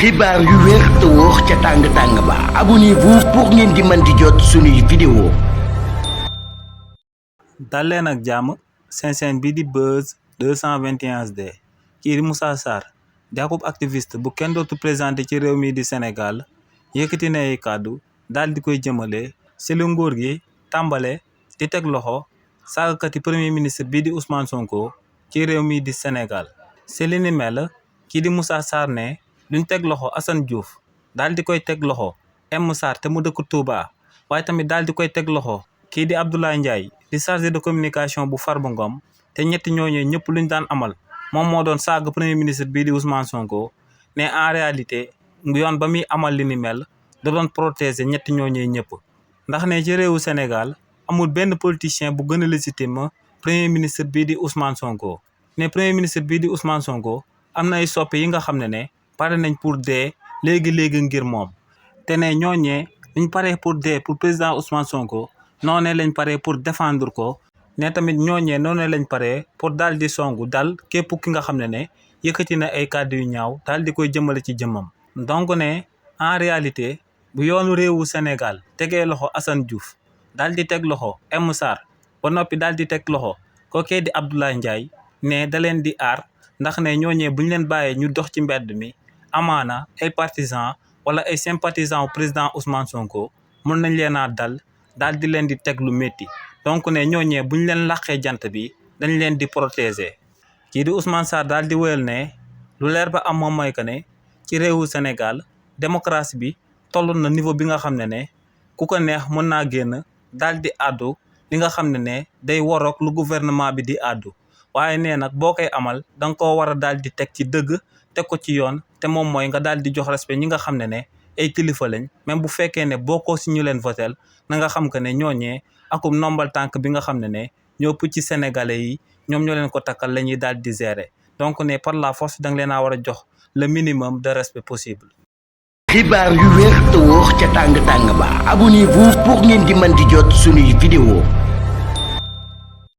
xibaar yu wér te wóor ca tàng-tàng ba abonnez-vous pour ngeen di mën di jot suñuy vidéo. dal leen ak jàmm seen chaîne bi di Buzz 221HD kii di Moussa Sarr di akub activiste bu kenn dootu présenté ci réew mi di Sénégal yëkkati na ay kàddu daal di koy jëmale si lu nguur gi tàmbale di teg loxo saagakati premier ministre bi di Ousmane Sonko ci réew mi di Sénégal. si li ni mel kii di Moussa Sarr ne luñ teg loxo Assane Diouf daal di koy teg loxo M Sarr te mu dëkk Touba waaye tamit daal di koy teg loxo kii di Abdoulaye Ndiaye di chargé de communication bu Farba Ngom te ñetti ñooñee ñëpp luñ daan amal moom moo doon saaga premier ministre bii di Ousmane Sonko ne en réalité yoon ba muy amal li ni mel da doon protéger ñetti ñooñee ñëpp ndax ne ci réewu Sénégal amul benn politicien bu gën a légitime premier ministre bii di Ousmane Sonko ne premier ministre bii di Ousmane Sonko am na ay soppe yi nga xam ne pare nañ pour dee léegi ngir moom te ne ñooñee ñu paree pour dee pour président Ousmane Sonko noonee lañ paree pour défendre ko ne tamit ñooñee noonee lañ paree pour daal di songu dal képp ki nga xam ne yëkkati na ay kàddu yu ñaaw daal di koy jëmale ci jëmmam. donc ne en réalité bu yoonu réewu Sénégal tegee loxo Assane Diouf daal di teg loxo M Sarr ba noppi daal di teg loxo kookee di Abdoulaye Ndiaye ne da leen di aar ndax ne ñooñee buñ leen bàyyee ñu dox ci mbedd mi. amaana ay partisans wala ay sympathisants au président Ousmane Sonko mën nañ leen a daal di leen di teg lu métti donc ne ñooñee buñ leen laqee jant bi dañ leen di protéger. kii di Ousmane Sarr daal di wéyal ne lu leer ba am moom mooy que ne ci réewu Sénégal démocratie bi toll na niveau bi nga xam ne ku ko neex mën naa génn daal di àddu li nga xam ne day waroog lu gouvernement bi di àddu waaye nee nag boo koy amal da nga koo war a daal di teg ci dëgg. teg ko ci yoon te moom mooy nga daal di jox respect ñi nga xam ne ay kilifa lañ même bu fekkee ne bokkoo si ñu leen votel na nga xam que ne ñooñee akum nombal tànk bi nga xam ne ñoo ëpp ci sénégalais yi ñoom ñoo leen ko takkal la ñuy daal di gérer donc ne par la force da nga leen a war a jox le minimum de respect possible. xibaar yu wér te wóor ca tàng-tàng ba abonnez-vous pour ngeen di mën di jot suñuy vidéo.